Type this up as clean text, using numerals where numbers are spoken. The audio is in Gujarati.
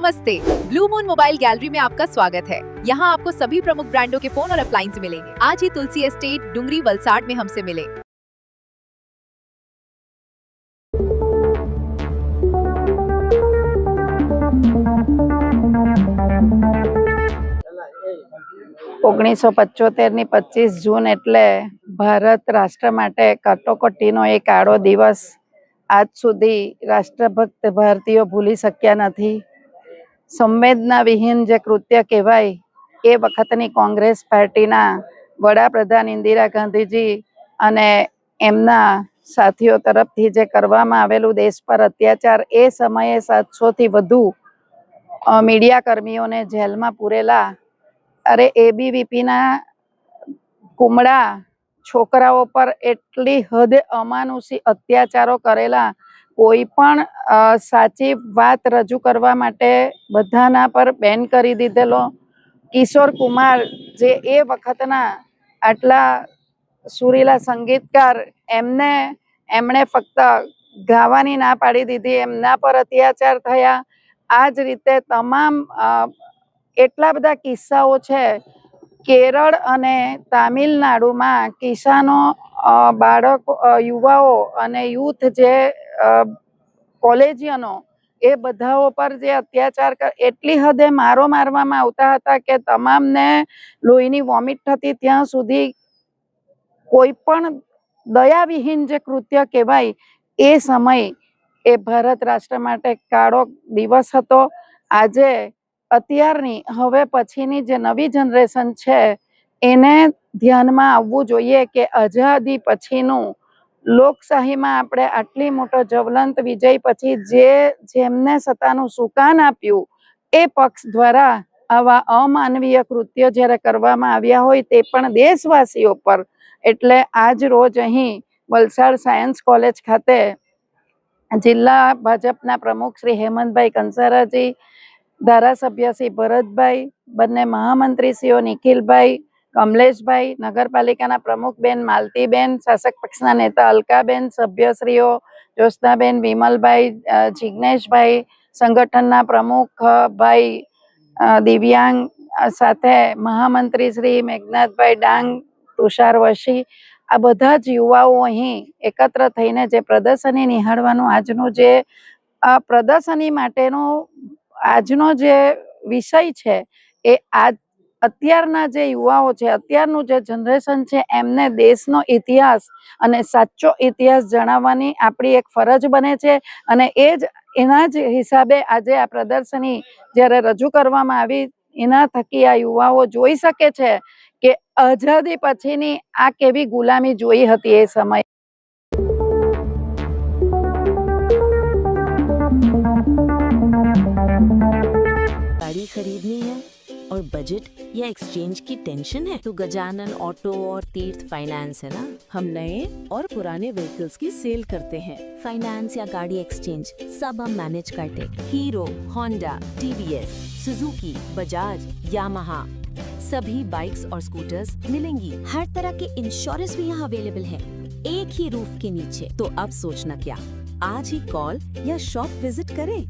नमस्ते, ब्लू मून मोबाइल गैलरी में आपका स्वागत है। यहाँ आपको सभी प्रमुख ब्रांडों के फोन और अप्लायंस मिलेंगे। आज ही तुलसी एस्टेट डुंगरी वलसाड में हमसे मिले। ઓગણીસો 25 જૂન એટલે ભારત રાષ્ટ્ર માટે કટોકટીનો એક કાળો દિવસ. આજ સુધી રાષ્ટ્રભક્ત ભારતીયો ભૂલી શક્યા નથી. સંવેદના વિહીન જે કૃત્ય કહેવાય એ વખતની કોંગ્રેસ પાર્ટીના વડાપ્રધાન ઇન્દિરા ગાંધીજી અને એમના સાથીઓ તરફથી જે કરવામાં આવેલું દેશ પર અત્યાચાર, એ સમયે 700થી વધુ મીડિયા કર્મીઓને જેલમાં પૂરેલા. અરે એબીવીપીના કુમળા છોકરાઓ પર એટલી હદે અમાનુષી અત્યાચારો કરેલા. કોઈ પણ સાચી વાત રજૂ કરવા માટે બધાના પર બેન કરી દીધેલો. કિશોર કુમાર જે એ વખતના આટલા સુરીલા સંગીતકાર, એમણે ફક્ત ગાવાની ના પાડી દીધી, એમના પર અત્યાચાર થયા. આ જ રીતે તમામ એટલા બધા કિસ્સાઓ છે. કેરળ અને તામિલનાડુમાં કિસાનો, બાળકો, યુવાઓ અને યુથ, જે કોલેજિયનો, એ બધાઓ પર જે અત્યાચાર એટલી હદે મારવામાં આવતા હતા કે તમામને લોહીની વોમિટ થતી. ત્યાં સુધી કોઈ પણ દયાવિહીન જે કૃત્ય કહેવાય એ સમય એ ભારત રાષ્ટ્ર માટે કાળો દિવસ હતો. આજે અત્યારની હવે પછીની જે નવી જનરેશન છે એને ધ્યાનમાં આવવું જોઈએ કે આઝાદી પછીનું લોકશાહીમાં આપણે આટલી મોટો જ્વલંત વિજય પછી જેમને સત્તાનું સુકાન આપ્યું એ પક્ષ દ્વારા આવા અમાનવીય કૃત્યો જ્યારે કરવામાં આવ્યા હોય, તે પણ દેશવાસીઓ પર. એટલે આજ રોજ અહીં વલસાડ સાયન્સ કોલેજ ખાતે જિલ્લા ભાજપના પ્રમુખ શ્રી હેમંતભાઈ કંસારાજી, ધારાસભ્ય શ્રી ભરતભાઈ, બંને મહામંત્રીશ્રીઓ નિખિલભાઈ, કમલેશભાઈ, નગરપાલિકાના પ્રમુખ બેન માલતીબેન, શાસક પક્ષના નેતા અલકાબેન, સભ્યશ્રીઓ જ્યોત્સનાબેન, વિમલભાઈ, જિજ્ઞેશભાઈ, સંગઠનના પ્રમુખ ભાઈ દિવ્યાંગ, સાથે મહામંત્રી શ્રી મેઘનાથભાઈ ડાંગ, તુષાર વશી, આ બધા જ યુવાઓ અહીં એકત્ર થઈને જે પ્રદર્શની નિહાળવાનું આજનું જે પ્રદર્શની માટેનો આજનો જે વિષય છે એ અત્યારના જે યુવાઓ છે, અત્યારનું જે જનરેશન છે, એમને દેશનો ઇતિહાસ અને સાચો ઇતિહાસ જણાવવાની આપણી એક ફરજ બને છે. અને એના જ હિસાબે આજે આ પ્રદર્શની જ્યારે રજૂ કરવામાં આવી, એના થકી આ યુવાઓ જોઈ શકે છે કે આઝાદી પછીની આ કેવી ગુલામી જોઈ હતી એ સમય. गाड़ी खरीदनी है और बजट या एक्सचेंज की टेंशन है तो गजानन ऑटो और तीर्थ फाइनेंस है ना। हम नए और पुराने व्हीकल्स की सेल करते हैं। फाइनेंस या गाड़ी एक्सचेंज सब हम मैनेज करते। Hero, Honda, TVS, Suzuki, Bajaj, Yamaha, सभी बाइक्स और स्कूटर्स मिलेंगी। हर तरह के इंश्योरेंस भी यहाँ अवेलेबल है, एक ही रूफ के नीचे। तो अब सोचना क्या, आज ही कॉल या शॉप विजिट करें।